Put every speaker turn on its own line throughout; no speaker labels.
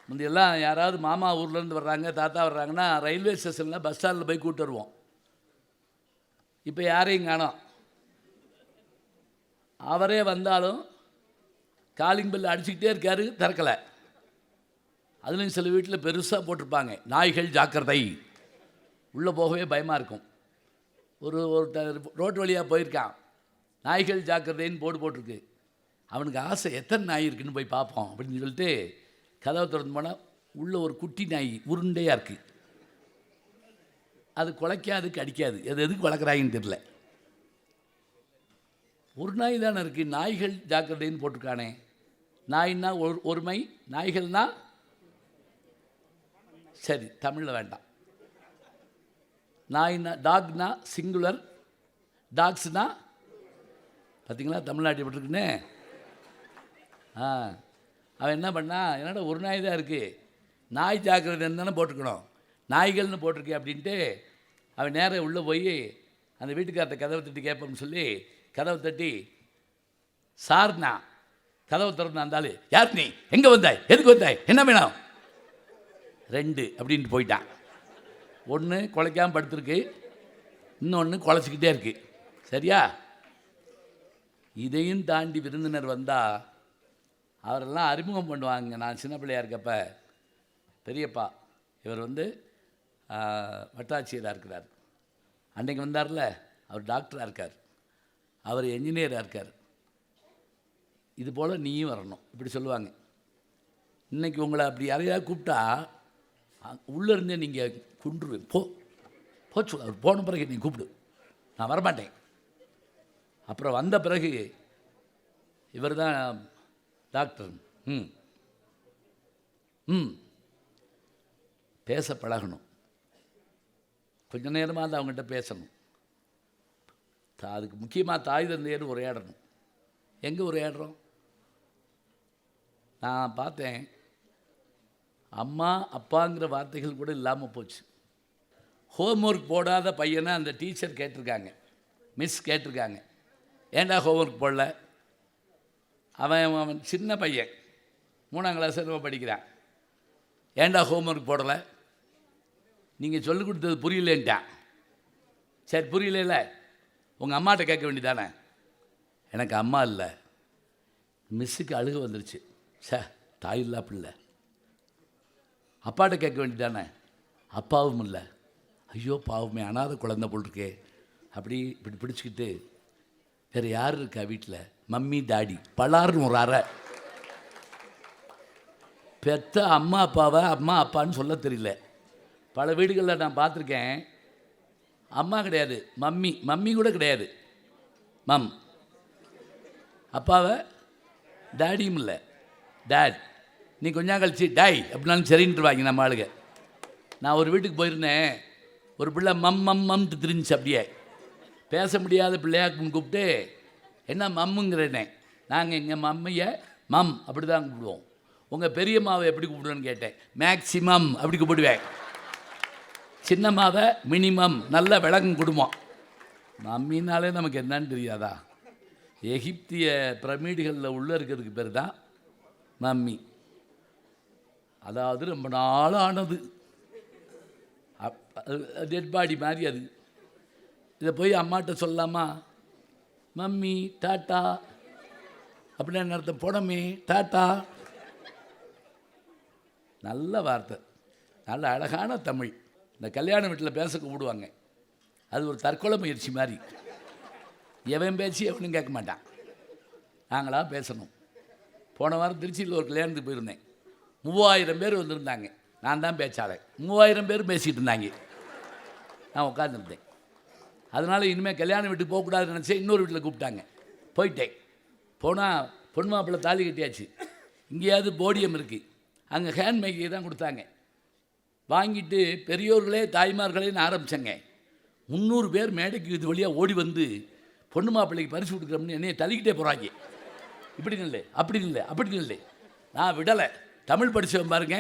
முந்தையெல்லாம் யாராவது மாமா ஊர்லேருந்து வர்றாங்க, தாத்தா வர்றாங்கன்னா ரயில்வே ஸ்டேஷனில் பஸ் ஸ்டாண்டில் போய் கூப்பிட்டு வருவோம். இப்போ யாரையும் காணோம். அவரே வந்தாலும் காலிங் பெல் அடிச்சுக்கிட்டே இருக்காரு, திறக்கலை. அதுலேயும் சில வீட்டில் பெருசாக போட்டிருப்பாங்க, நாய்கள் ஜாக்கிரதை. உள்ளே போகவே பயமாக இருக்கும். ஒரு ரோட்டு வழியாக போயிருக்கான், நாய்கள் ஜாக்கிரதைன்னு போட்டிருக்கு. அவனுக்கு ஆசை, எத்தனை நாய் இருக்குன்னு போய் பார்ப்போம் அப்படின்னு சொல்லிட்டு கதவை திறந்து போனால் உள்ளே ஒரு குட்டி நாய் உருண்டையாக இருக்குது. அது குலைக்காது, கடிக்காது. அது எதுக்கு வளர்க்குறாங்கன்னு தெரியல. ஒரு நாய் தானே இருக்குது, நாய்கள் ஜாக்கிரதைன்னு போட்டிருக்கானே. நாய்னா ஒருமை, நாய்கள்னா சரி தமிழில் வேண்டாம். நாய்னா டாக்னா சிங்குலர், டாக்ஸ்னா பார்த்தீங்களா தமிழ்நாட்டில் போட்டிருக்குன்னு. அவன் என்ன பண்ணா, என்னடா ஒரு நாய் தான் இருக்குது, நாய் ஜாக்கிரதைன்னு தானே போட்டிருக்கணும், நாய்கள்னு போட்டிருக்கே அப்படின்ட்டு அவன் நேராக உள்ளே போய் அந்த வீட்டுக்காரத்தை கதவை தட்டி கேட்போம்னு சொல்லி கதவை தட்டி, சார்னா கதவை திறந்து அந்த ஆள், யார் நீ, எங்கே வந்தாய், எதுக்கு வந்தாய், என்ன வேணும், 2 அப்படின்ட்டு போயிட்டான். ஒன்று குலைக்காமல் படுத்துருக்கு, இன்னொன்று குலைச்சிக்கிட்டே இருக்குது. சரியா? இதையும் தாண்டி விருந்தினர் வந்தால் அவரெல்லாம் அறிமுகம் பண்ணுவாங்க. நான் சின்ன பிள்ளையாக இருக்கப்ப, பெரியப்பா இவர் வட்டாட்சியராக இருக்கிறார், அன்றைக்கு வந்தார்ல, அவர் டாக்டராக இருக்கார், அவர் என்ஜினியராக இருக்கார், இது போல் நீயும் வரணும் இப்படி சொல்லுவாங்க. இன்றைக்கி உங்களை அப்படி யாரையாவது கூப்பிட்டா உள்ளே இருந்தே நீங்கள் குண்டுருவேன், போச்சு, அவர் போன பிறகு நீ கூப்பிடு, நான் வரமாட்டேன். அப்புறம் வந்த பிறகு இவர் தான் டாக்டர், பேச பழகணும், கொஞ்சம் நேரமாக தான் அவங்ககிட்ட பேசணும். அதுக்கு முக்கியமாக தாய் தந்தையர் உரையாடணும். எங்கே உரையாடுறோம்? நான் பார்த்தேன், அம்மா அப்பாங்கிற வார்த்தைகள் கூட இல்லாமல் போச்சு. ஹோம்ஒர்க் போடாத பையனை அந்த டீச்சர் கேட்டிருக்காங்க, மிஸ் கேட்டிருக்காங்க, ஏன்டா ஹோம்ஒர்க் போடல? அவன் சின்ன பையன், 3ஆம் கிளாஸ் படிக்கிறான், ஏன்டா ஹோம்ஒர்க் போடலை? நீங்கள் சொல்லிக் கொடுத்தது புரியலேன்ட்டான். சரி புரியல, உங்கள் அம்மாட்ட கேட்க வேண்டியதானே. எனக்கு அம்மா இல்லை, மிஸ்ஸுக்கு அழுக வந்துருச்சு, தாய் இல்லா பிள்ளை. அப்பாட்ட கேட்க வேண்டியதானே, அப்பாவும் இல்லை, ஐயோ பாவமே அனாதை குழந்தை போல் இருக்கே. அப்படி இப்படி பிடிச்சிக்கிட்டு, வேறு யார் இருக்கா வீட்டில், மம்மி டாடி, பலார்னு ஒரு அறை. பெற்ற அம்மா அப்பாவை அம்மா அப்பான்னு சொல்ல தெரியல. பல வீடுகளில் நான் பார்த்துருக்கேன், அம்மா கிடையாது, மம்மி கூட கிடையாது, மம். அப்பாவை டாடியும் இல்லை, டேட். நீ கொஞ்சம் கழிச்சு டாய் அப்படின்னாலும் சரின்ட்டு வாங்க நம்ம ஆளுங்க. நான் ஒரு வீட்டுக்கு போயிருந்தேன், ஒரு பிள்ளை மம்ட்டு திரிஞ்சிச்சு. அப்படியே பேச முடியாத பிள்ளையாக்குன்னு கூப்பிட்டு, என்ன மம்முங்கிறேனே. நாங்கள் எங்கள் மம்மையை மம் அப்படி தான் கூப்பிடுவோம். உங்கள் பெரியம்மாவை எப்படி கூப்பிடுவேன்னு கேட்டேன். மேக்சிமம் அப்படி கூப்பிடுவேன். சின்னம்மாவை மினிமம். நல்ல விளங்கும் குடும்பம். மம்மினாலே நமக்கு என்னன்னு தெரியாதா? எகிப்திய பிரமிடுகளில் உள்ளே இருக்கிறதுக்கு பேர் தான் மம்மி. அதாவது ரொம்ப நாளானது, டெட் பாடி மாதிரி அது. இதை போய் அம்மாட்ட சொல்லலாமா? மம்மி டாட்டா அப்படின்னு அர்த்தம், போனமே டாட்டா. நல்ல வார்த்தை, நல்ல அழகான தமிழ். இந்த கல்யாண வீட்டில் பேச கூப்பிடுவாங்க, அது ஒரு தற்கொலை முயற்சி மாதிரி. எவன் பேச்சு எவனும் கேட்க மாட்டான், நாங்களாக பேசணும். போன வாரம் திருச்சியில் ஒரு கல்யாணத்துக்கு போயிருந்தேன், 3000 பேர் வந்திருந்தாங்க, நான் தான் பேச்சாளர். 3000 பேர் பேசிகிட்டு இருந்தாங்க, நான் உட்காந்துருந்தேன். அதனால் இனிமேல் கல்யாண வீட்டுக்கு போகக்கூடாதுன்னு நினச்சேன். இன்னொரு வீட்டில் கூப்பிட்டாங்க, போயிட்டேன். போனால் பொண்ணு மாப்பிள்ளை தாலி கட்டியாச்சு. இங்கேயாவது போடியம் இருக்குது, அங்கே ஹேண்ட் மேக்கை தான் கொடுத்தாங்க. வாங்கிட்டு பெரியோர்களே தாய்மார்களேன்னு ஆரம்பித்தேங்க. 300 பேர் மேடைக்கு இது வழியாக ஓடி வந்து பொண்ணு மாப்பிள்ளைக்கு பரிசு கொடுக்குறோம்னு என்னையை தள்ளிக்கிட்டே போகிறாங்க. இப்படி இல்லை, அப்படி இல்லை, அப்படி இல்லை. நான் விடலை. தமிழ் படித்தவன் பாருங்க,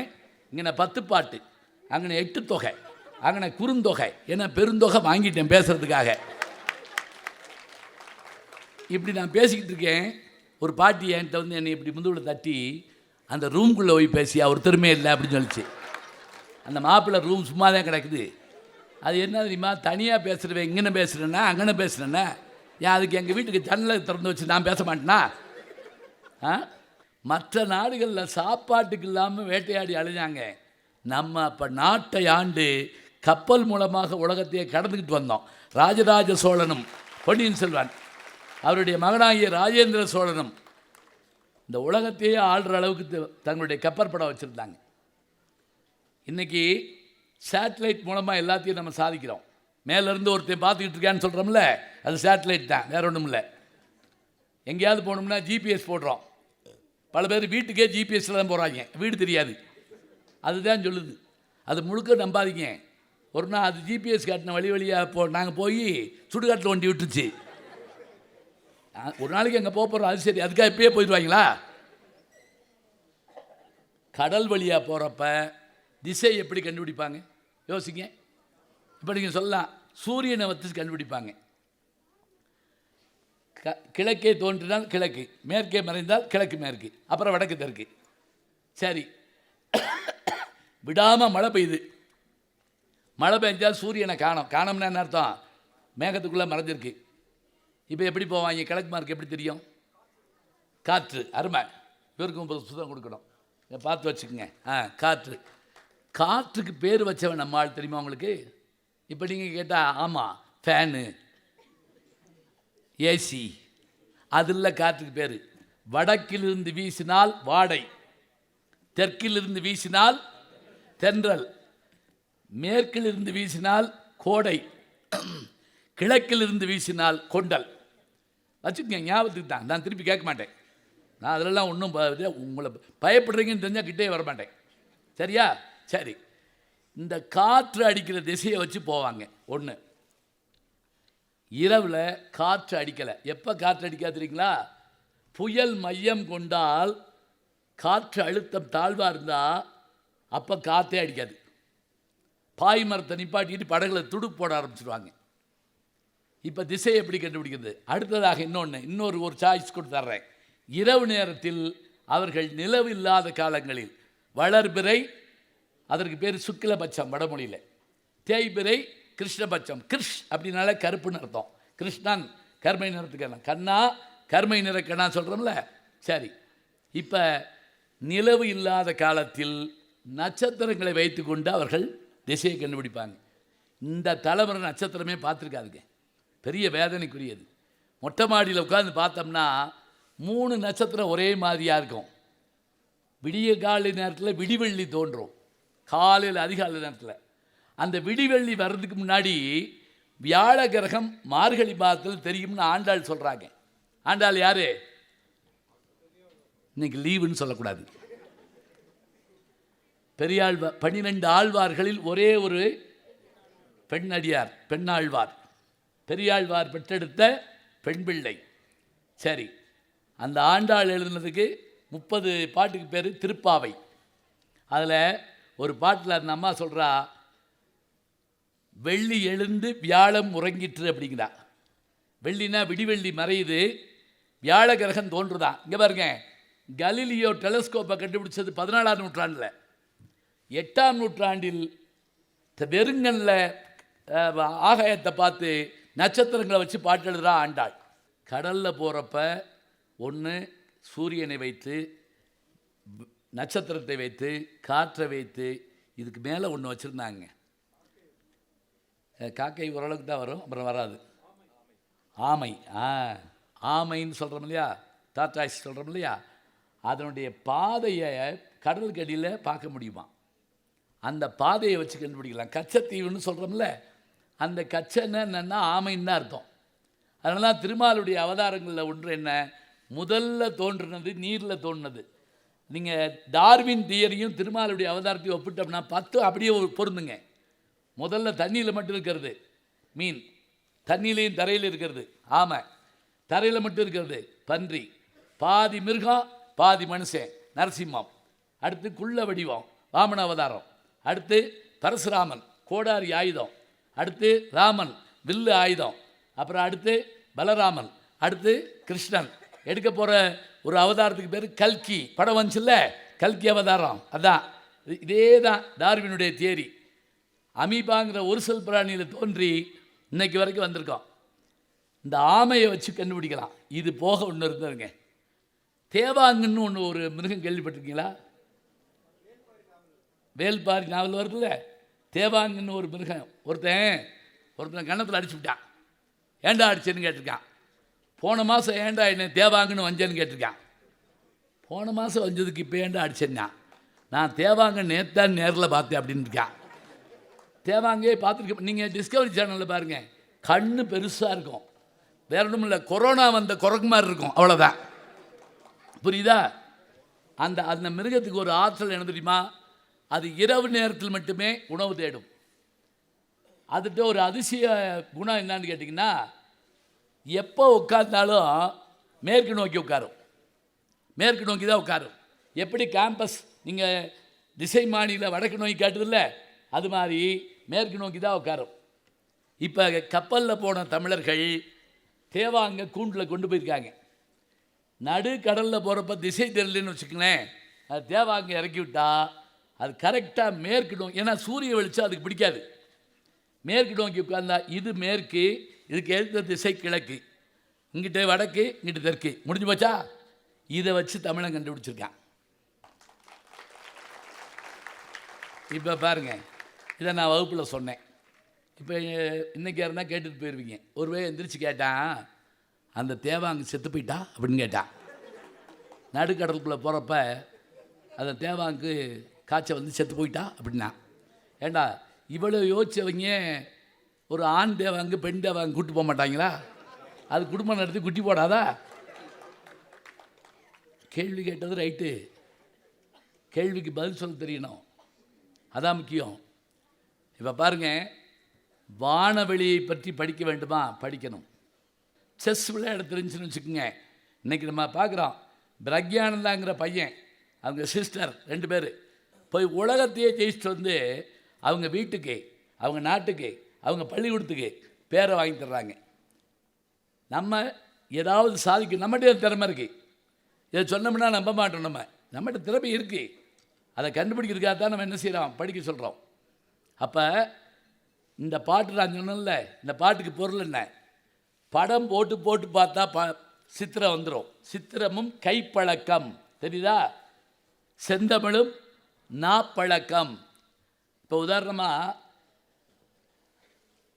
இங்கே நான் 10 பாட்டு, அங்கே 8 தொகை, அங்கே குறுந்தொகை, ஏன்னா பெருந்தொகை வாங்கிட்டேன் பேசுகிறதுக்காக. இப்படி நான் பேசிக்கிட்டு இருக்கேன். ஒரு பாட்டி என்கிட்ட வந்து என்னை இப்படி முதுகில் தட்டி, அந்த ரூம்குள்ளே போய் பேசி அவர் திறமே இல்லை அப்படின்னு சொல்லிச்சு. அந்த மாப்பிள்ளை ரூம் சும்மா தான் கிடக்குது. அது என்ன தெரியுமா, தனியாக பேசுகிறவன் இங்கே பேசுகிறேன்னா அங்கே பேசுகிறேன்னா, ஏன் அதுக்கு எங்கள் வீட்டுக்கு ஜன்னலை திறந்து வச்சு நான் பேச மாட்டேனா? மற்ற நாடுகளில் சாப்பாட்டுக்கு இல்லாமல் வேட்டையாடி அழிஞ்சாங்க. நம்ம அப்போ நாட்டை ஆண்டு கப்பல் மூலமாக உலகத்தையே கடந்துக்கிட்டு வந்தோம். ராஜராஜ சோழனும் பொன்னியின் செல்வன் அவருடைய மகனாகிய ராஜேந்திர சோழனும் இந்த உலகத்தையே ஆள்ற அளவுக்கு தங்களுடைய கப்பற்படம் வச்சுருந்தாங்க. இன்றைக்கி சேட்டலைட் மூலமாக எல்லாத்தையும் நம்ம சாதிக்கிறோம். மேலேருந்து ஒருத்தன் பார்த்துக்கிட்டு இருக்கான்னு சொல்கிறோம்ல, அது சேட்டலைட் தான், வேறு ஒன்றும் இல்லை. எங்கேயாவது போகணும்னா ஜிபிஎஸ் போடுறோம். பல பேர் வீட்டுக்கே ஜிபிஎஸ்ல தான் போகிறாங்க, வீடு தெரியாது. அதுதான் சொல்லுது. அது முழுக்க நம்பாதீங்க. ஒரு நாள் அது ஜிபிஎஸ் காட்டின வழியாக நாங்கள் போய் சுடுகாட்டில் வண்டி விட்டுச்சு. ஒரு நாளைக்கு அங்கே போகிறோம், அது சரி, அதுக்காக இப்பயே போயிடுவாங்களா? கடல் வழியாக போகிறப்ப திசை எப்படி கண்டுபிடிப்பாங்க யோசிங்க. இப்போ நீங்கள் சொல்லலாம், சூரியனை வச்சு கண்டுபிடிப்பாங்க. கிழக்கே தோன்றினால் கிழக்கு, மேற்கே மறைந்தால் கிழக்கு மேற்கு, அப்புறம் வடக்கு தெற்கு. சரி, விடாமல் மழை பெய்யுது. மழை பெஞ்சால் சூரியனை காணோம்னா என்ன அர்த்தம்? மேகத்துக்குள்ளே மறைஞ்சிருக்கு. இப்போ எப்படி போவாங்க? கிழக்கு மார்க்கு எப்படி தெரியும்? காற்று. அருமை. இவருக்கும் சுத்தம் கொடுக்கணும், பார்த்து வச்சுக்கோங்க. காற்று. காற்றுக்கு பேர் வச்சவன் நம்ம ஆள் தெரியுமா உங்களுக்கு? இப்போ நீங்கள் கேட்டால் ஆமாம், ஃபேனு, ஏசி, அதில் காற்றுக்கு பேர். வடக்கிலிருந்து வீசினால் வாடை, தெற்கிலிருந்து வீசினால் தென்றல், மேற்கிலிருந்து வீசினால் கோடை, கிழக்கிலிருந்து வீசினால் கொண்டல். வச்சுக்கோங்க, ஞாபகத்துக்கு தான். நான் திருப்பி கேட்க மாட்டேன். நான் அதிலெல்லாம் ஒன்றும் உங்களை பயப்படுறீங்கன்னு தெரிஞ்சால் கிட்டே வர மாட்டேன். சரியா? சரி, இந்த காற்று அடிக்கிற திசையை வச்சு போவாங்க. ஒன்று, இரவில் காற்று அடிக்கலை. எப்போ காற்று அடிக்காது தெரியுங்களா? புயல் மையம் கொண்டால் காற்று அழுத்தம் தாழ்வாக இருந்தால் அப்போ காற்றே அடிக்காது. பாய் மரத்தை நிப்பாட்டிட்டு படகுல துடுப்பு போட ஆரம்பிச்சிடுவாங்க. இப்போ திசையை எப்படி கண்டுபிடிக்கிறது? அடுத்ததாக இன்னொரு சாய்ஸ் கொடுத்துட்றேன். இரவு நேரத்தில் அவர்கள் நிலவு இல்லாத காலங்களில் வளர்பிறை, அதற்கு பேர் சுக்கிலபட்சம் வடமொழியில், தேய்பிறை, கிருஷ்ணபட்சம். கிருஷ் அப்படின்னால கருப்புன்னு அர்த்தம். கிருஷ்ணன் கருமை நிறத்துக்கு கண்ணா, கருமை நிற கண்ணா சொல்கிறோம்ல. சரி, இப்போ நிலவு இல்லாத காலத்தில் நட்சத்திரங்களை வைத்து கொண்டு அவர்கள் திசையை கண்டுபிடிப்பாங்க. இந்த தலைமுறை நட்சத்திரமே பார்த்துருக்காதுங்க, பெரிய வேதனைக்குரியது. மொட்டை மாடியில் உட்காந்து பார்த்தோம்னா 3 நட்சத்திரம் ஒரே மாதிரியாக இருக்கும். விடிய காலை நேரத்தில் விடிவெள்ளி தோன்றும், காலையில் அதிகாலை நேரத்தில். அந்த விடிவெள்ளி வர்றதுக்கு முன்னாடி வியாழ கிரகம் மார்கழி மாதத்தில் தெரியும்னு ஆண்டாள் சொல்கிறாங்க. ஆண்டாள் யார்? இன்னைக்கு லீவுன்னு சொல்லக்கூடாது. பெரியாழ்வார் 12 ஆழ்வார்களில் ஒரே ஒரு பெண்ணடியார், பெண்ணாழ்வார், பெரியாழ்வார் பெற்றெடுத்த பெண் பிள்ளை. சரி, அந்த ஆண்டாள் எழுதுனதுக்கு 30 பாட்டுக்கு பேர் திருப்பாவை. அதில் ஒரு பாட்டில் அந்த அம்மா சொல்கிறா, வெள்ளி எழுந்து வியாழம் உறங்கிற்று அப்படிங்கிறா. வெள்ளினா விடிவெள்ளி மறையுது, வியாழ கிரகம் தோன்றுதான். இங்கே பாருங்க, கலீலியோ டெலஸ்கோப்பை கண்டுபிடிச்சது 14ஆம் நூற்றாண்டில். 8ஆம் நூற்றாண்டில் வெறுங்கல்ல ஆகாயத்தை பார்த்து நட்சத்திரங்களை வச்சு பாட்டு எழுதுகிறா ஆண்டாள். கடலில் போகிறப்ப ஒன்று சூரியனை வைத்து, நட்சத்திரத்தை வைத்து, காற்றை வைத்து, இதுக்கு மேலே ஒன்று வச்சுருந்தாங்க. காக்கை ஓரளவுக்கு தான் வரும், அப்புறம் வராது. ஆமை. ஆமைன்னு சொல்கிறோம் இல்லையா, டார்டாய்ஸ் சொல்கிறோம் இல்லையா, அதனுடைய பாதையை கடலுக்கு அடியில் பார்க்க முடியுமா? அந்த பாதையை வச்சு கண்டுபிடிக்கலாம். கச்சத்தீவுன்னு சொல்கிறோம்ல, அந்த கச்சைன்னு என்னென்னா ஆமைன்னு தான் அர்த்தம். அதனால தான் திருமாலுடைய அவதாரங்களில் ஒன்று என்ன, முதல்ல தோன்றுனது நீரில் தோன்றுனது. நீங்கள் டார்வின் தியரியும் திருமாலுடைய அவதாரத்தையும் ஒப்பிட்டோம்னா 10 அப்படியே பொருந்துங்க. முதல்ல தண்ணியில் மட்டும் இருக்கிறது மீன், தண்ணியிலையும் தரையில் இருக்கிறது ஆமை, தரையில் மட்டும் இருக்கிறது பன்றி, பாதி மிருகம் பாதி மனுஷன் நரசிம்மம், அடுத்து குள்ள வடிவம் வாமன அவதாரம், அடுத்து பரசுராமன் கோடாரி ஆயுதம், அடுத்து ராமன் வில்லு ஆயுதம், அப்புறம் அடுத்து பலராமன், அடுத்து கிருஷ்ணன். எடுக்க போகிற ஒரு அவதாரத்துக்கு பேர் கல்கி. படம் வந்துச்சுல்ல, கல்கி அவதாரம். அதான் இதே தான் டார்வினுடைய தியரி. அமீபாங்கிற ஒரு செல் பிராணியில் தோன்றி இன்னைக்கு வரைக்கும் வந்திருக்கோம். இந்த ஆமையை வச்சு கண்டுபிடிக்கலாம். இது போக ஒன்று இருந்ததுங்க, தேவாங்குன்னு ஒன்று ஒரு மிருகம் கேள்விப்பட்டிருக்கீங்களா? வேல்பாரி நாவல் வருதுல்ல, தேவாங்குன்னு ஒரு மிருகம். ஒருத்தன் கன்னத்தில் அடிச்சு விட்டான். ஏண்டா அடிச்சேன்னு கேட்டிருக்கான். போன மாதம் ஏண்டா என்ன தேவாங்குன்னு வஞ்சேன்னு கேட்டிருக்கான். போன மாதம் வஞ்சதுக்கு இப்போ ஏண்டா அடிச்சேன்னா, நான் தேவாங்க நேத்தான் நேரில் பார்த்தேன் அப்படின்னு இருக்கான். தேவாங்கே பார்த்துருக்க, நீங்கள் டிஸ்கவரி சேனலில் பாருங்கள், கண்ணு பெருசாக இருக்கும், வேற ஒன்றும் இல்லை, கொரோனா வந்த குரங்கு மாதிரி இருக்கும், அவ்வளோதான். புரியுதா? அந்த அந்த மிருகத்துக்கு ஒரு ஆற்றல் என்ன தெரியுமா? அது இரவு நேரத்தில் மட்டுமே உணவு தேடும். அதுகிட்ட ஒரு அதிசய குணம் என்னான்னு கேட்டிங்கன்னா, எப்போ உட்கார்ந்தாலும் மேற்கு நோக்கி உட்காரும். மேற்கு நோக்கி தான் உட்காரும். எப்படி கேம்பஸ் நீங்கள் திசை மாநில வடக்கு நோக்கி காட்டுதில்ல, அது மாதிரி மேற்கு நோக்கி தான் உட்காரும். இப்போ கப்பலில் போன தமிழர்கள் தேவாங்க கூண்டில் கொண்டு போயிருக்காங்க. நடு கடலில் போகிறப்ப திசை தெரியலன்னு வச்சுக்கங்களேன், அது தேவாங்க இறக்கி விட்டா அது கரெக்டாக மேற்கு நோக்கி, ஏன்னா சூரிய வெளிச்சம் அதுக்கு பிடிக்காது. மேற்கு நோக்கி உட்கார்ந்தா இது மேற்கு, இதுக்கு எழுத்த திசை கிழக்கு, இங்கிட்ட வடக்கு, இங்கிட்ட தெற்கு, முடிஞ்சு போச்சா? இதை வச்சு தமிழன் கண்டுபிடிச்சிருக்கான். இப்போ பாருங்கள், இதை நான் வகுப்பில் சொன்னேன். இப்போ இன்றைக்கி யாருன்னா கேட்டுட்டு போயிருவீங்க. ஒருவே எந்திரிச்சு கேட்டான், அந்த தேவாங்க செத்து போயிட்டா அப்படின்னு கேட்டான். நடுக்கடலுக்குள்ளே போகிறப்ப அந்த தேவாங்கு காய்ச்சல் வந்து செத்து போயிட்டா அப்படின்னா, ஏண்டா இவ்வளோ யோசிச்சவங்க ஒரு ஆண் தேவாங்கு பெண் தேவாங்கு கூட்டு போக மாட்டாங்களா? அது குடும்பம் நடத்தி குட்டி போடாதா? கேள்வி கேட்டது ரைட்டு, கேள்விக்கு பதில் சொல்ல தெரியணும், அதான் முக்கியம். இப்போ பாருங்கள், வானவெளியை பற்றி படிக்க வேண்டுமா? படிக்கணும். செஸ் விளையாட தெரிஞ்சுன்னு வச்சுக்கோங்க. இன்றைக்கி நம்ம பார்க்குறோம், பிரக்யானந்தாங்கிற பையன், அவங்க சிஸ்டர் 2 பேர் போய் உலகத்தையே ஜெயிச்சுட்டு வந்து அவங்க வீட்டுக்கு, அவங்க நாட்டுக்கு, அவங்க பள்ளிக்கூடத்துக்கு பேரை வாங்கி தர்றாங்க. நம்ம ஏதாவது சாதிக்க நம்மகிட்ட திறமை இருக்குது. இதை சொன்னோம்னா நம்ப மாட்டோம். நம்மகிட்ட திறமை இருக்குது, அதை கண்டுபிடிக்கிறதுக்காக தான் நம்ம என்ன செய்கிறோம், படிக்க சொல்கிறோம். அப்போ இந்த பாட்டு நான் சொன்னேன்ல, இந்த பாட்டுக்கு பொருள் என்ன? படம் போட்டு போட்டு பார்த்தா சித்திரம் வந்துடும். சித்திரமும் கைப்பழக்கம், தெரியுதா? செந்தமிழும் நாப்பழக்கம். இப்போ உதாரணமாக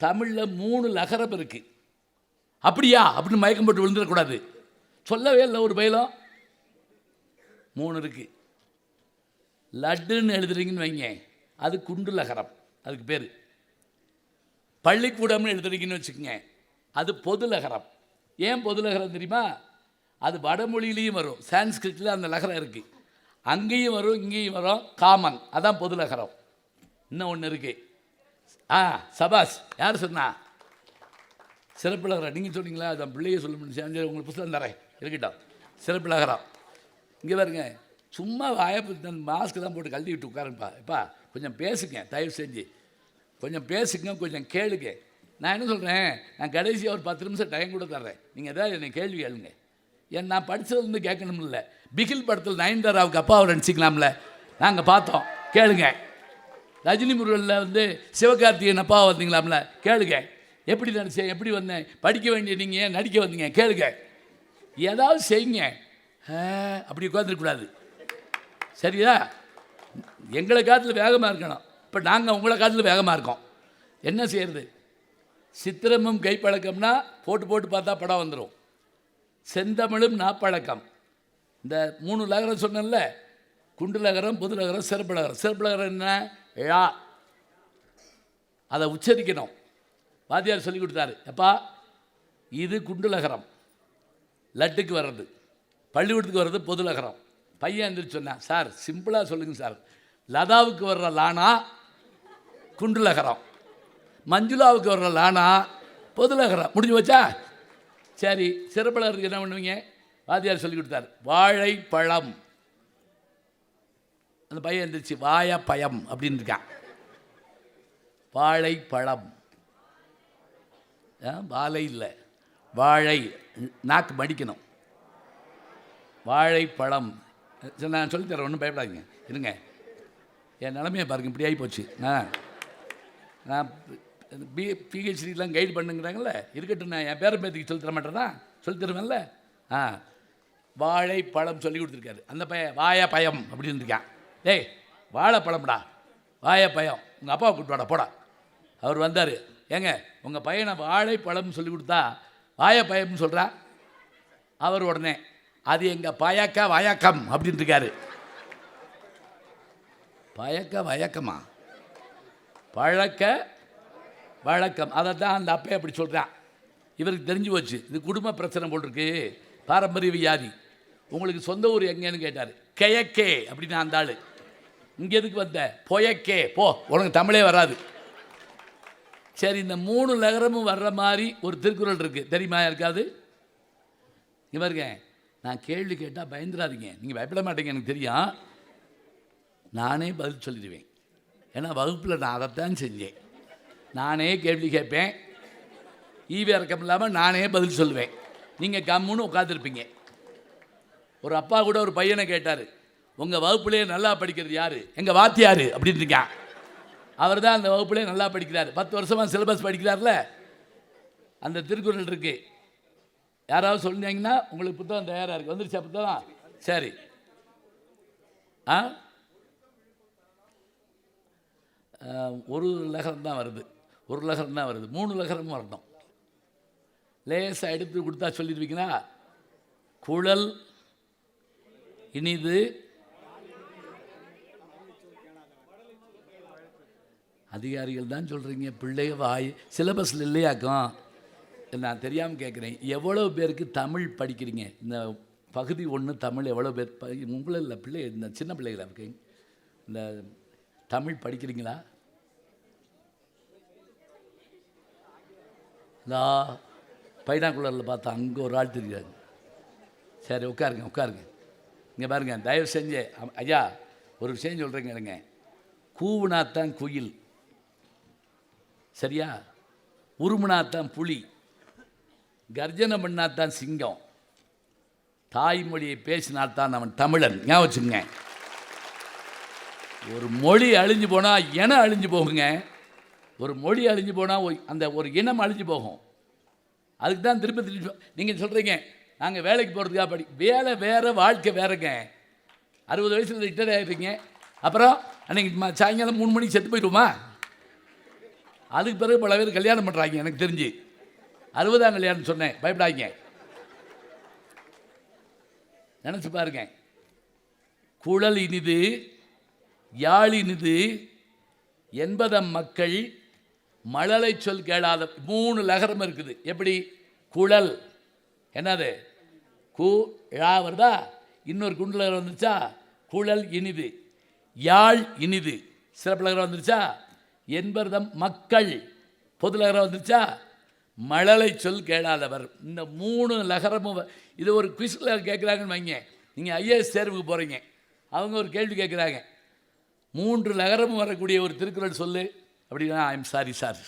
தமிழில் 3 லகரம் இருக்குது. அப்படியா அப்படின்னு மயக்கம் போட்டு விழுந்துடக்கூடாது. சொல்லவே இல்லை ஒரு பயிலும். 3 இருக்குது. லட்டுன்னு எழுதுறீங்கன்னு வைங்க, அது குண்டு லகரம், அதுக்கு பேர். பள்ளிக்கூடம்னு எழுதுறீங்கன்னு வச்சுக்கோங்க, அது பொது லகரம். ஏன் பொது லகரம் தெரியுமா? அது வடமொழியிலையும் வரும், சான்ஸ்கிரிட்டில் அந்த லகரம் இருக்குது, அங்கேயும் வரும் இங்கேயும் வரும், காமன், அதான் பொது லகரம். இன்னும் ஒன்று இருக்குது, சபாஸ், யார் சொன்னா? சிறப்பு லகரம். நீங்கள் சொன்னீங்களா? அதான் பிள்ளைய சொல்ல முடியும், உங்களுக்கு புத்தகம் தரேன், இருக்கட்டும். சிறப்பு லகரம் இங்கே பாருங்க. சும்மா வாய்ப்பு மாஸ்க்கு தான் போட்டு கழட்டி விட்டு உட்காருப்பா. எப்பா கொஞ்சம் பேசுங்க, தயவு செஞ்சு கொஞ்சம் பேசுங்க, கொஞ்சம் கேளுங்க. நான் என்ன சொல்கிறேன், நான் கடைசியாக ஒரு 10 நிமிஷம் டைம் கூட தர்றேன், நீங்கள் எதாவது என்னை கேள்வி கேளுங்க. ஏன் நான் படித்தது வந்து கேட்கணும்ல. பிகில் படத்தில் நயன்தாராவுக்கு அப்பாவை நினச்சிக்கலாம்ல, நாங்கள் பார்த்தோம், கேளுங்க. ரஜினி முருகனில் வந்து சிவகார்த்திகேயன் அப்பாவை வந்தீங்களாம்ல, கேளுங்க. எப்படி நினச்சேன், எப்படி வந்தேன், படிக்க வேண்டிய நீங்கள் ஏன் நடிக்க வந்தீங்க, கேளுங்க. ஏதாவது செய்யுங்க, அப்படி உட்காந்துருக்கூடாது, சரியா? எங்களை காட்டில் வேகமாக இருக்கணும். இப்போ நாங்கள் உங்களை காட்டில் வேகமாக இருக்கோம். என்ன செய்கிறது? சித்திரமும் கைப்பழக்கம்னா போட்டு போட்டு பார்த்தா படம் வந்துடும். செந்தமிழும் நாப்பழக்கம். இந்த 3 லகரம் சொன்னேன்ல, குண்டு லகரம், பொது லகரம், சிறப்பு லகரம். சிறப்பு லகரம் என்ன? ழா. அதை உச்சரிக்கணும். வாத்தியார் சொல்லி கொடுத்தாரு. எப்பா இது குண்டு லகரம், லட்டுக்கு வர்றது, பள்ளிக்கூடத்துக்கு வர்றது பொது லகரம். பையன் எந்திரிச்சு சொன்னேன், சார் சிம்பிளாக சொல்லுங்கள் சார், லதாவுக்கு வர்ற லானா குண்டு லகரம், மஞ்சுளாவுக்கு வர்ற லானா பொது லகரம். முடிஞ்சு வச்சா? சரி, சிறப்பு லகரத்துக்கு என்ன பண்ணுவீங்க? வாத்தியார் சொல்லி கொடுத்தார், வாழைப்பழம். அந்த பையன் எந்திரிச்சு வாயப்பயம் அப்படின்னு இருக்கான். வாழைப்பழம், வாழை இல்லை, வாழை, நாக்கு மடிக்கணும். வாழைப்பழம், சரி, நான் சொல்லித்தரேன், ஒன்றும் பயப்படாதீங்க, இருங்க. என் நிலமையை பாருங்க, இப்படி ஆகி போச்சு. நான் பிஹெச்டிலாம் கைடு பண்ணுங்கிறாங்கல்ல, இருக்கட்டும், நான் என் பேரை பேத்திக்கு சொல்லித்தர மாட்டேன்னா, சொல்லித்தருவேன்ல. வாழைப்பழம் சொல்லி கொடுத்துருக்காரு அந்த பையன். வாயா பயம் அப்படின்னு இருக்கான். டேய், வாழைப்பழம்டா, வாயா பயம், உங்கள் அப்பாவை கூப்பிட்டு போடா. அவர் வந்தார். ஏங்க, உங்கள் பையனை வாழைப்பழம்னு சொல்லி கொடுத்தா வாயா பயம்னு சொல்கிறா. அவர் உடனே, அது எங்கள் பயக்க வயக்கம் அப்படின்னு இருக்காரு. பயக்க வயக்கமா? பழக்க வழக்கம். அதை தான் அந்த அப்பையை அப்படி சொல்கிறான். இவருக்கு தெரிஞ்சு போச்சு, இது குடும்ப பிரச்சனை போட்டிருக்கு, பாரம்பரிய வியாதி. உங்களுக்கு சொந்த ஊர் எங்கேன்னு கேட்டார். கிழக்கே அப்படின்னு அந்த ஆள். இங்கே எதுக்கு வந்த? பொயக்கே, போ, உனக்கு தமிழே வராது. சரி, இந்த 3 நகரமும் வர்ற மாதிரி ஒரு திருக்குறள் இருக்குது, தெரியுமா இருக்காது? இவருங்க, நான் கேள்வி கேட்டால் பயந்துடாதீங்க, நீங்கள் பயப்பட மாட்டீங்க, எனக்கு தெரியும். நானே பதில் சொல்லிடுவேன். ஏன்னா வகுப்பில் நான் அதைத்தான் செஞ்சேன். நானே கேள்வி கேட்பேன், ஈவி இறக்கம் இல்லாமல் நானே பதில் சொல்லுவேன். நீங்கள் கம்முன்னு உட்காந்துருப்பீங்க. ஒரு அப்பா கூட ஒரு பையனை கேட்டார், உங்கள் வகுப்புலேயே நல்லா படிக்கிறது யார்? எங்கள் வாத்தியார் அப்படின்னு இருக்கான். அவர் தான் அந்த வகுப்புலேயே நல்லா படிக்கிறார், 10 வருஷமாக சிலபஸ் படிக்கிறார்ல. அந்த திருக்குறள் இருக்குது, யாராவது சொன்னீங்கன்னா உங்களுக்கு புத்தகம் தயாராக இருக்குது. வந்துருச்சா புத்தகம்? சரி. ஒரு லகரம் தான் வருது, 3 லகரமும் வரணும். லேசாக எடுத்து கொடுத்தா சொல்லிடுவீங்களா? குழல் இனிது, அதிகாரிகள் தான் சொல்கிறீங்க, பிள்ளைய வாய் சிலபஸில் இல்லையாக்கும். நான் தெரியாமல் கேட்குறேன், எவ்வளோ பேருக்கு தமிழ் படிக்கிறீங்க? இந்த பகுதி 1 தமிழ் எவ்வளோ பேர் உங்களை இல்லை, பிள்ளை, இந்த சின்ன பிள்ளைகளா இருக்கு, இந்த தமிழ் படிக்கிறீங்களா? இந்த பைனாக்குள்ளரில் பார்த்தா அங்கே ஒரு ஆள் தெரியாது. சரி, உட்காருங்க. இங்கே பாருங்கள், தயவு செஞ்சு ஐயா ஒரு விஷயம் சொல்கிறேங்க, இருங்க. கூவுனாத்தான் குயில், சரியா? உருமுனாத்தான் புலி, கர்ஜனை பண்ணாத்தான் சிங்கம், தாய்மொழியை பேசினால்தான் அவன் தமிழன். ஞாபகம் வச்சுங்க. ஒரு மொழி அழிஞ்சு போனால் இனம் அழிஞ்சு போகுங்க. ஒரு மொழி அழிஞ்சு போனால் அந்த ஒரு இனம் அழிஞ்சு போகும். அதுக்கு தான் திருப்பி நீங்கள் சொல்கிறீங்க, நாங்கள் வேலைக்கு போகிறதுக்காக வேலை வேறு, வாழ்க்கை வேறுங்க. 60 வயசில் ரிட்டையர் ஆகிடுறீங்க, அப்புறம் அன்றைக்கி சாயங்காலம் 3 மணிக்கு செத்து போயிடுவோமா? அதுக்கு பிறகு பல பேர் கல்யாணம் பண்ணுறாங்க. எனக்கு தெரிஞ்சு 60ஆம் கல்யாணம் சொன்னேன், பயப்படாதீங்க, நினச்சி பாருங்க. குழல் இனிது, யாழ் இனிது, என்பதம் மக்கள் மழலை சொல் கேளாத. 3 லகரம் இருக்குது. எப்படி? குழல் என்னது? கு ழா வருதா? இன்னொரு குண்டலகரம் வந்துருச்சா? குழல் இனிது, யாழ் இனிது, சிறப்பு லகரம் வந்துருச்சா? என்பதம் மக்கள் பொது லகரம் வந்துருச்சா? மழலை சொல் கேளாதவர். இந்த 3 லகரமும் இது ஒரு குவிஸில் கேட்குறாங்கன்னு வைங்க. நீங்கள் ஐஏஎஸ் தேர்வுக்கு போகிறீங்க, அவங்க ஒரு கேள்வி கேட்குறாங்க, 3 லகரமும் வரக்கூடிய ஒரு திருக்குறள் சொல்லு அப்படின்னா, ஐம் சாரி சார்,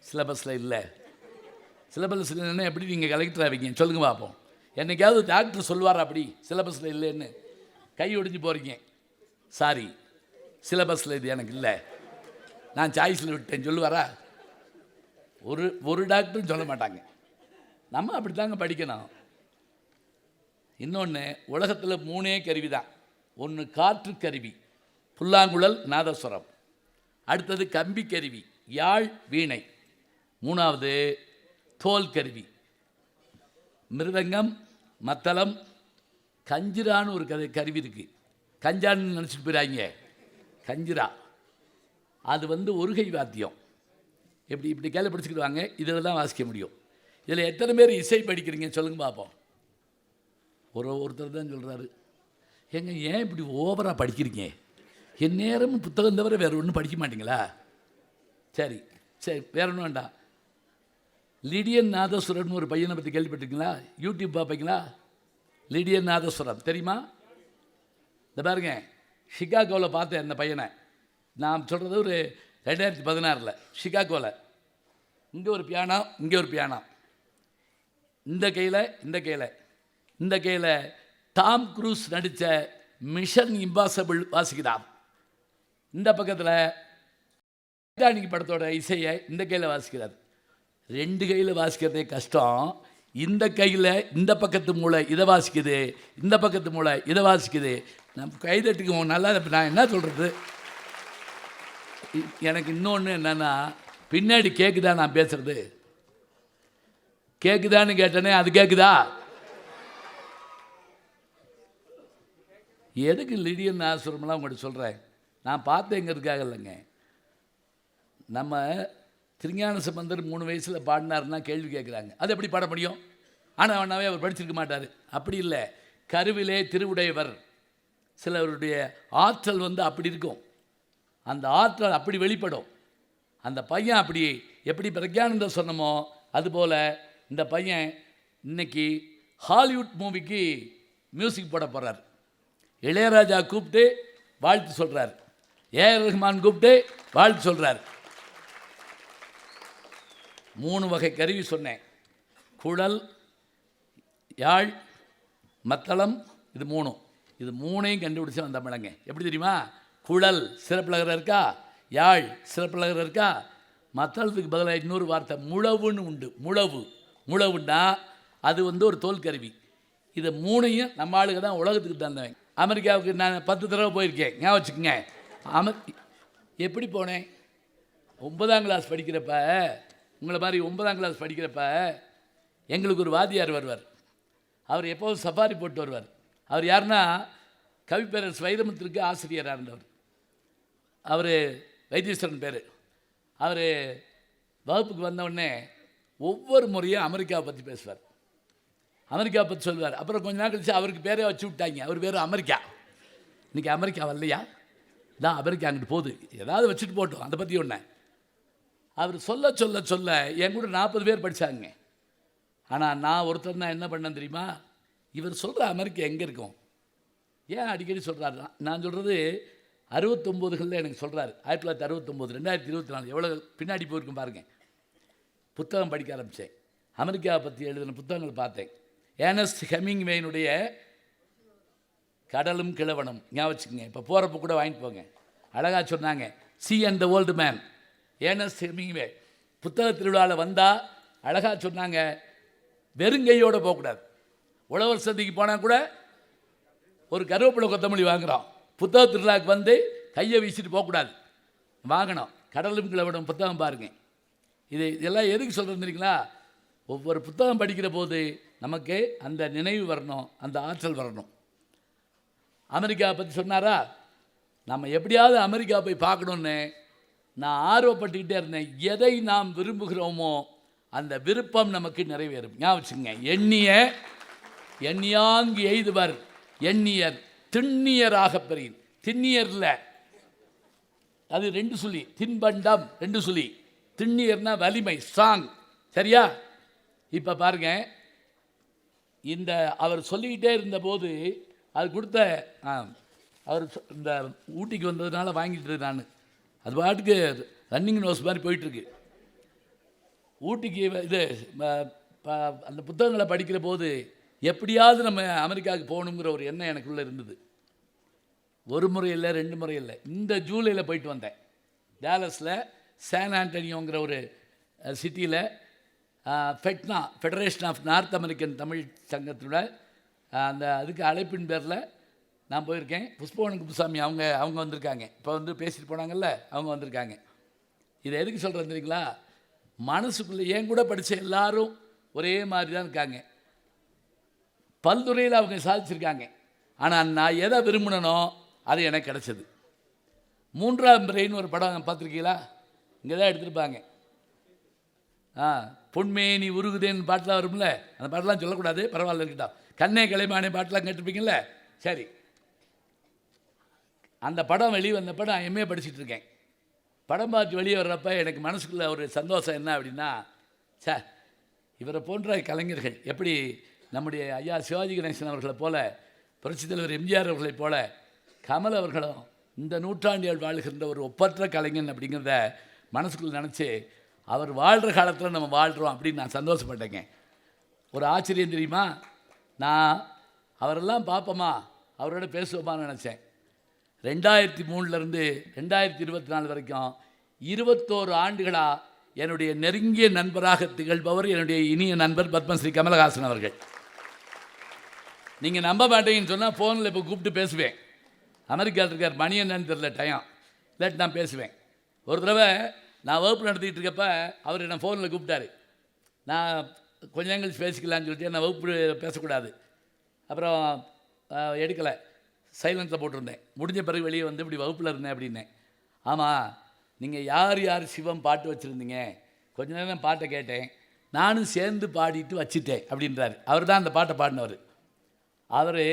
சிலபஸில் இல்லை. சிலபஸில் இல்லைன்னா எப்படி நீங்கள் கலெக்டர் ஆவீங்க? சொல்லுங்கள் பார்ப்போம். என்றைக்காவது டாக்டர் சொல்லுவார் அப்படி சிலபஸில் இல்லைன்னு? கை ஒடிஞ்சு போகிறீங்க, சாரி சிலபஸில் இது எனக்கு இல்லை, நான் சாய்ஸில் விட்டேன் சொல்லுவாரா? ஒரு டாக்டரும் சொல்ல மாட்டாங்க. நம்ம அப்படி தாங்க படிக்கணும். இன்னொன்று, உலகத்தில் 3 கருவி தான். ஒன்று காற்று கருவி, புல்லாங்குழல் நாதஸ்வரம். அடுத்தது கம்பி கருவி, யாழ் வீணை. 3வது தோல் கருவி, மிருதங்கம், மத்தளம், கஞ்சிரான்னு ஒரு கருவி இருக்குது. கஞ்சான்னு நினச்சிட்டு போயிடாங்க, கஞ்சிரா. அது ஒருகை வாத்தியம். இப்படி கேள்வி படிச்சுக்கிட்டு வாங்க, இதில் தான் வாசிக்க முடியும். இதில் எத்தனை பேர் இசை படிக்கிறீங்க சொல்லுங்க பார்ப்போம். ஒருத்தர் தான் சொல்கிறாரு, ஏன் இப்படி ஓவராக படிக்கிறீங்க? என் நேரமும் புத்தகம் தவிர வேறு ஒன்றும் படிக்க மாட்டிங்களா? சரி வேறு ஒன்றும் வேண்டாம். லிடியன் நாதஸ்வரன் ஒரு பையனை பற்றி கேள்விப்பட்டிருக்கீங்களா? யூடியூப் பார்ப்பீங்களா? லிடியன் நாதஸ்வரம் தெரியுமா? இந்த பாருங்க, சிகாகோவில் பார்த்தேன் அந்த பையனை. நான் சொல்கிறது ஒரு 2016 சிகாகோவில். இங்கே ஒரு பியானோ, இங்கே ஒரு பியானோ, இந்த கையில் டாம் குரூஸ் நடித்த மிஷன் இம்பாசிபிள் வாசிக்கிறார். இந்த பக்கத்தில் டைட்டானிக் படத்தோட இசையை இந்த கையில் வாசிக்கிறார். 2 கையில் வாசிக்கிறதே கஷ்டம். இந்த கையில் இந்த பக்கத்து மூளை இதை வாசிக்குது, இந்த பக்கத்து மூளை இதை வாசிக்குது. நம்ம கைதட்டுக்கு நல்லா. நான் என்ன சொல்கிறது, எனக்கு இன்னொன்று என்னென்னா, பின்னாடி கேட்குதா நான் பேசுகிறது? கேட்குதான்னு கேட்டேனே, அது கேட்குதா? எதுக்கு லிடியன் ஆசிரமெல்லாம் உங்கள்கிட்ட சொல்கிறேன்? நான் பார்த்தேங்கிறதுக்காக இல்லைங்க. நம்ம திருஞான சம்பந்தர் 3 வயசில் பாடினார்னா கேள்வி கேட்குறாங்க, அது எப்படி பாட முடியும்? ஆனால் அவனாவே அவர் படிச்சிருக்க மாட்டார். அப்படி இல்லை, கருவிலே திருவுடையவர். சிலருடைய ஆற்றல் அப்படி இருக்கும், அந்த ஆற்றல் அப்படி வெளிப்படும். அந்த பையன் அப்படி எப்படி பிரக்யானந்தர் சொன்னமோ அதுபோல் இந்த பையன் இன்னைக்கு ஹாலிவுட் மூவிக்கு மியூசிக் போட போகிறார். இளையராஜா கூப்பிட்டு வாழ்த்து சொல்கிறார், ஏஆர் ரஹ்மான் கூப்பிட்டு வாழ்த்து சொல்கிறார். 3 வகை கருவி சொன்னேன், குழல், யாழ், மத்தளம். இது 3, இது 3ஐயும் கண்டுபிடிச்சி வந்த தமிழங்க. எப்படி தெரியுமா? குழல் சிறப்பிலகரம் இருக்கா, யாழ் சிறப்பிலகரம் இருக்கா, மத்தளத்துக்கு பதிலாக இன்னொரு வார்த்தை முழவுன்னு உண்டு. முழவுன்னா அது ஒரு தோல் கருவி. இதை 3ஐயும் நம்ம ஆளுங்க தான் உலகத்துக்கு தந்தவன். அமெரிக்காவுக்கு நான் 10 தடவை போயிருக்கேன், ஞாபகம் வச்சுக்கோங்க. எப்படி போனேன்? 9ஆம் கிளாஸ் படிக்கிறப்ப, உங்களை மாதிரி 9ஆம் கிளாஸ் படிக்கிறப்ப எங்களுக்கு ஒரு வாத்தியார் வருவார். அவர் எப்போதும் சஃபாரி போட்டு வருவார். அவர் யாருன்னா, கவிப்பேரரசு வைரமுத்திற்கு ஆசிரியராக இருந்தவர். அவர் வைத்தீஸ்வரன் பேர். அவர் வகுப்புக்கு வந்தவுடனே ஒவ்வொரு முறையும் அமெரிக்காவை பற்றி பேசுவார், அமெரிக்காவை பற்றி சொல்லுவார். அப்புறம் கொஞ்ச நாள் கழிச்சு அவருக்கு பேரே வச்சு விட்டாங்க, அவர் பேர் அமெரிக்கா. இன்றைக்கி அமெரிக்கா வரலையா, தான் அமெரிக்கா அங்கிட்டு போகுது, ஏதாவது வச்சுட்டு போட்டோம், அதை பற்றி ஒன்று. அவர் சொல்ல சொல்ல சொல்ல என் கூட 40 பேர் படித்தாங்க. ஆனால் நான் ஒருத்தர் தான் என்ன பண்ணேன் தெரியுமா? இவர் சொல்கிற அமெரிக்கா எங்கே இருக்கும், ஏன் அடிக்கடி சொல்கிறாரு? நான் சொல்கிறது 69களில் எனக்கு சொல்கிறாரு. 1969, 2024, எவ்வளோ பின்னாடி போயிருக்கும் பாருங்கள். புத்தகம் படிக்க ஆரம்பித்தேன், அமெரிக்காவை பற்றி எழுதின புத்தகங்கள் பார்த்தேன். ஏர்னஸ்ட் ஹெமிங்வேயினுடைய கடலும் கிழவனும் ஞாபகம் வச்சுக்கோங்க. இப்போ போகிறப்ப கூட வாங்கிட்டு போங்க. அழகாக சொன்னாங்க, C and the old man. Ernest Hemingway புத்தக திருவிழாவில் வந்தால் அழகாக சொன்னாங்க, வெறுங்கையோடு போகக்கூடாது. உழவர் சந்தைக்கு போனால் கூட ஒரு கருவேப்பிலை கொத்தமல்லி வாங்குகிறோம், புத்தக திருவிழாவுக்கு வந்து கையை வீசிட்டு போகக்கூடாது, வாங்கணும். கடலும் கிழவனும் புத்தகம் பாருங்கள். இதெல்லாம் எதுக்கு சொல்கிறது தெரியுங்களா? ஒவ்வொரு புத்தகம் படிக்கிற போது நமக்கு அந்த நினைவு வரணும், அந்த ஆற்றல் வரணும். அமெரிக்காவை பற்றி சொன்னாரா? நம்ம எப்படியாவது அமெரிக்கா போய் பார்க்கணுன்னு நான் ஆர்வப்பட்டுக்கிட்டே இருந்தேன். எதை நாம் விரும்புகிறோமோ அந்த விருப்பம் நமக்கு நிறைவேறும். ஞாபகம் வச்சுங்க, எண்ணியாங்கு எய்துவர் எண்ணியர் திண்ணியராக பெறின். திண்ணியரில் அது 2 சுழி, தின்பண்டம் 2 சுழி, திண்ணியர்னா வலிமை, ஸ்ட்ராங். சரியா? இப்போ பாருங்க, இந்த அவர் சொல்லிக்கிட்டே இருந்தபோது அது கொடுத்த அவர் இந்த ஊட்டிக்கு வந்ததுனால வாங்கிட்டு நான் அது பாட்டுக்கு ரன்னிங் நோஸ் மாதிரி போயிட்டுருக்கு. ஊட்டிக்கு இது அந்த புத்தகங்களை படிக்கிற போது எப்படியாவது நம்ம அமெரிக்காவுக்கு போகணுங்கிற ஒரு எண்ணம் எனக்குள்ளே இருந்தது. ஒரு முறை இல்லை, 2 முறை இல்லை. இந்த ஜூலையில் போயிட்டு வந்தேன். டேலஸில் சான் ஆண்டனியோங்கிற ஒரு சிட்டியில் FeTNA, federation of North American Tamil சங்கத்தோட அந்த அதுக்கு அழைப்பின் பேரில் நான் போயிருக்கேன். புஷ்பவன் குப்புசாமி அவங்க வந்திருக்காங்க. இப்போ பேசிட்டு போனாங்கல்ல, அவங்க வந்திருக்காங்க. இதை எதுக்கு சொல்கிறேன் தெரியுங்களா? மனசுக்குள்ளே என் கூட படித்த எல்லாரும் ஒரே மாதிரி தான் இருக்காங்க, பல்துறையில் அவங்க சாதிச்சிருக்காங்க. ஆனால் நான் எதை விரும்பினோ அது எனக்கு கிடச்சிது. 3ஆம் பிறைன்னு ஒரு படம் பார்த்துருக்கீங்களா? இங்கே தான் எடுத்துருப்பாங்க. பொன்மேனி உருகுதேன்னு பாட்டெலாம் வரும்ல, அந்த பாட்டெலாம் சொல்லக்கூடாது, பரவாயில்ல இருக்கட்டும். கண்ணே கலைமானே பாட்டெலாம் கேட்டிருப்பீங்கள்ல. சரி, அந்த படம் வெளியே வந்தப்போ நான் எம்ஏ படிச்சுட்டு இருக்கேன். படம் பார்த்து வெளியே வர்றப்ப எனக்கு மனசுக்குள்ள ஒரு சந்தோஷம் என்ன அப்படின்னா, சார் இவரை போன்ற கலைஞர்கள் எப்படி நம்முடைய ஐயா சிவாஜி கணேசன் அவர்களை போல, புரட்சித் தலைவர் எம்ஜிஆர் அவர்களைப் போல கமல் அவர்களும் இந்த நூற்றாண்டில் வாழ்கின்ற ஒரு ஒப்பற்ற கலைஞன் அப்படிங்கிறத மனசுக்குள்ளே நினச்சி அவர் வாழ்கிற காலத்தில் நம்ம வாழ்கிறோம் அப்படின்னு நான் சந்தோஷப்பட்டேங்க. ஒரு ஆச்சரியம் தெரியுமா? நான் அவரெல்லாம் பார்ப்போமா, அவரோட பேசுவோமான்னு நினச்சேன். 2003லேருந்து 2024 வரைக்கும் 21 ஆண்டுகளாக என்னுடைய நெருங்கிய நண்பராக திகழ்பவர் என்னுடைய இனிய நண்பர் பத்மஸ்ரீ கமலஹாசன் அவர்கள். நீங்கள் நம்ப மாட்டீங்கன்னு சொன்னால் ஃபோனில் இப்போ கூப்பிட்டு பேசுவேன். அமெரிக்காவில் இருக்கார், மணி என்னன்னு தெரில டயம், இல்லாட்டி நான் பேசுவேன். ஒரு தடவை நான் வகுப்பு நடத்திக்கிட்டு இருக்கப்ப அவர் என்னை ஃபோனில் கூப்பிட்டாரு. நான் கொஞ்ச நேரம் கழிச்சு பேசிக்கலான்னு சொல்லிட்டு நான் வகுப்பு பேசக்கூடாது, அப்புறம் எடுக்கலை, சைலண்ட்டில் போட்டிருந்தேன். முடிஞ்ச பிறகு வெளியே வந்து இப்படி வகுப்பில் இருந்தேன் அப்படின்னேன். ஆமாம், நீங்கள் யார் யார் சிவம் பாட்டு வச்சுருந்தீங்க, கொஞ்ச நேரம் பாட்டை கேட்டேன், நானும் சேர்ந்து பாடிட்டு வச்சுட்டேன் அப்படின்றார். அவர் தான் அந்த பாட்டை பாடினவர். அவர்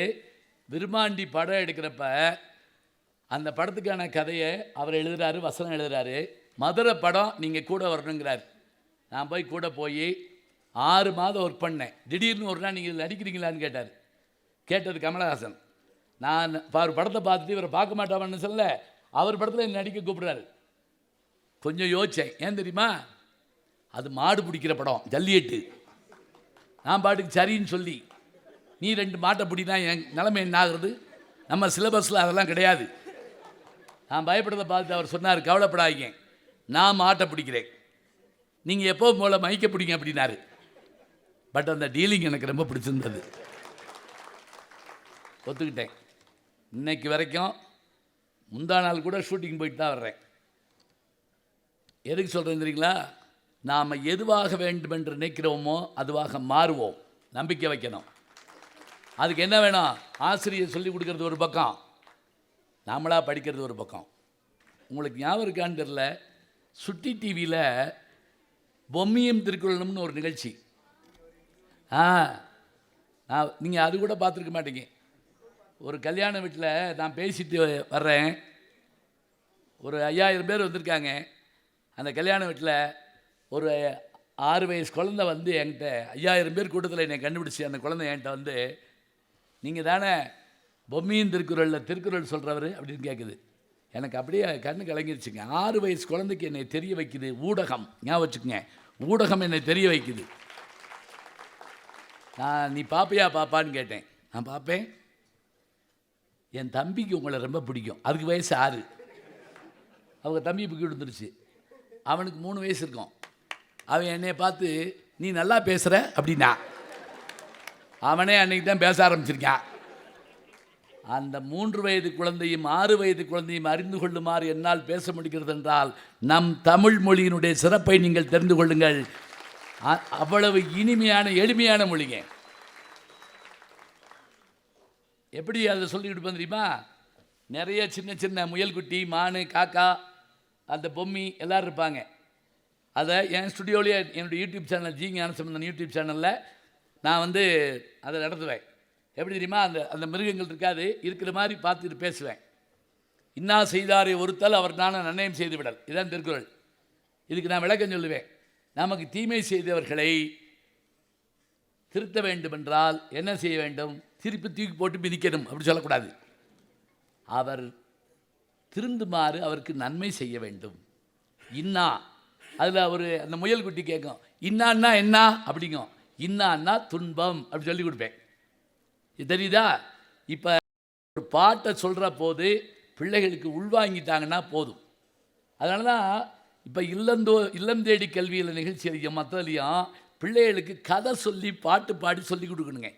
விருமாண்டி படம் எடுக்கிறப்ப அந்த படத்துக்கான கதையை அவர் எழுதுகிறாரு, வசனம் எழுதுகிறாரு. மதுரை படம் நீங்கள் கூட வரணுங்கிறார். நான் போய் கூட போய் 6 மாதம் ஒர்க் பண்ணேன். திடீர்னு ஒரு நாள் நீங்கள் நடிக்கிறீங்களான்னு கேட்டார். கேட்டது கமலஹாசன். நான் அவர் படத்தை பார்த்துட்டு இவரை பார்க்க மாட்டான்னு சொல்ல, அவர் படத்தில் என்னை நடிக்க கூப்பிட்றாரு. கொஞ்சம் யோசித்தேன். ஏன் தெரியுமா, அது மாடு பிடிக்கிற படம், ஜல்லிக்கட்டு. நான் பாட்டுக்கு சரின்னு சொல்லி நீ 2 மாட்டை பிடினா என் நிலைமை என்ன ஆகுறது? நம்ம சிலபஸில் அதெல்லாம் கிடையாது. நான் பயப்படுறதை பார்த்து அவர் சொன்னார், கவலைப்படாதீங்க, நான் மாட்டை பிடிக்கிறேன், நீங்கள் எப்போ போல மைக்க பிடிங்க அப்படின்னாரு. பட் அந்த டீலிங் எனக்கு ரொம்ப பிடிச்சிருந்தது, ஒத்துக்கிட்டேன். இன்னைக்கு வரைக்கும் முந்தா நாள் கூட ஷூட்டிங் போயிட்டு தான் வர்றேன். எதுக்கு சொல்கிறேன் தெரியுங்களா? நாம் எதுவாக வேண்டும் என்று நினைக்கிறோமோ அதுவாக மாறுவோம். நம்பிக்கை வைக்கணும். அதுக்கு என்ன வேணும்? ஆசிரியர் சொல்லிக் கொடுக்கறது ஒரு பக்கம், நாமளாக படிக்கிறது ஒரு பக்கம். உங்களுக்கு ஞாபகம் இருக்கான்னு தெரில, சுட்டி டிவியில் பொம்மியும் திருக்குறளும்னு ஒரு நிகழ்ச்சி. நீங்கள் அது கூட பார்த்துருக்க மாட்டீங்க. ஒரு கல்யாண வீட்டில் நான் பேசிட்டு வர்றேன். ஒரு 5000 பேர் வந்திருக்காங்க. அந்த கல்யாண வீட்டில் ஒரு 6 வயசு குழந்தை வந்து என்கிட்ட, 5000 பேர் கூட்டத்தில் என்னை கண்டுபிடிச்சி அந்த குழந்தை என்கிட்ட வந்து, நீங்கள் தானே பொம்மியின் திருக்குறளில் திருக்குறள் சொல்கிறவர் அப்படின்னு கேட்குது. எனக்கு அப்படியே கண்ணு கலங்கிருச்சுங்க. 6 வயசு குழந்தைக்கு என்னை தெரிய வைக்குது ஊடகம். ஞாபகம் வச்சுக்கோங்க, ஊடகம் என்னை தெரிய வைக்குது. நீ பாப்பையா பாப்பான்னு கேட்டேன். நான் பார்ப்பேன். என் தம்பிக்கு உங்களை ரொம்ப பிடிக்கும். அதுக்கு வயசு 6. அவங்க தம்பி புக்கி விழுந்துருச்சு. அவனுக்கு 3 வயசு இருக்கும். அவன் என்னை பார்த்து நீ நல்லா பேசுகிற அப்படின்னா, அவனே அன்றைக்கி தான் பேச ஆரம்பிச்சிருக்கான். அந்த 3 வயது குழந்தையும் 6 வயது குழந்தையும் அறிந்து கொள்ளுமாறு என்னால் பேச முடிகிறது என்றால் நம் தமிழ் மொழியினுடைய சிறப்பை நீங்கள் தெரிந்து கொள்ளுங்கள். அவ்வளவு இனிமையான எளிமையான மொழிங்க. எப்படி அதை சொல்லிக்கிட்டு தெரியுமா? நிறைய சின்ன சின்ன முயல்குட்டி, மானு, காக்கா, அந்த பொம்மி எல்லோரும் இருப்பாங்க. அதை என் ஸ்டுடியோலேயே என்னுடைய YouTube channel G Gnanasambandan YouTube சேனலில் நான் வந்து அதை நடத்துவேன். எப்படி தெரியுமா? அந்த அந்த மிருகங்கள் இருக்காது, இருக்கிற மாதிரி பார்த்துட்டு பேசுவேன். இன்னா செய்தாரை ஒருத்தல் அவர் நானும் நன்னயம் செய்து விடல், இதுதான் திருக்குறள். இதுக்கு நான் விளக்கம் சொல்லுவேன். நமக்கு தீமை செய்தவர்களை திருத்த வேண்டுமென்றால் என்ன செய்ய வேண்டும்? திருப்பி தூக்கி போட்டு மிதிக்கணும் அப்படி சொல்லக்கூடாது. அவர் திருந்துமாறு அவருக்கு நன்மை செய்ய வேண்டும். இன்னா, அதில் அவர் அந்த முயல்குட்டி கேட்கும், இன்னான்னா என்ன அப்படிங்கும். இன்னான்னா துன்பம் அப்படி சொல்லி கொடுப்பேன். இது தெரியுதா? இப்போ ஒரு பாட்டை சொல்கிற போது பிள்ளைகளுக்கு உள்வாங்கிட்டாங்கன்னா போதும். அதனால தான் இப்போ இல்லம் தேடி கல்வியில் நிகழ்ச்சி அதிகம், மற்றதுலையும் பிள்ளைகளுக்கு கதை சொல்லி பாட்டு பாடி சொல்லி கொடுக்கணுங்க.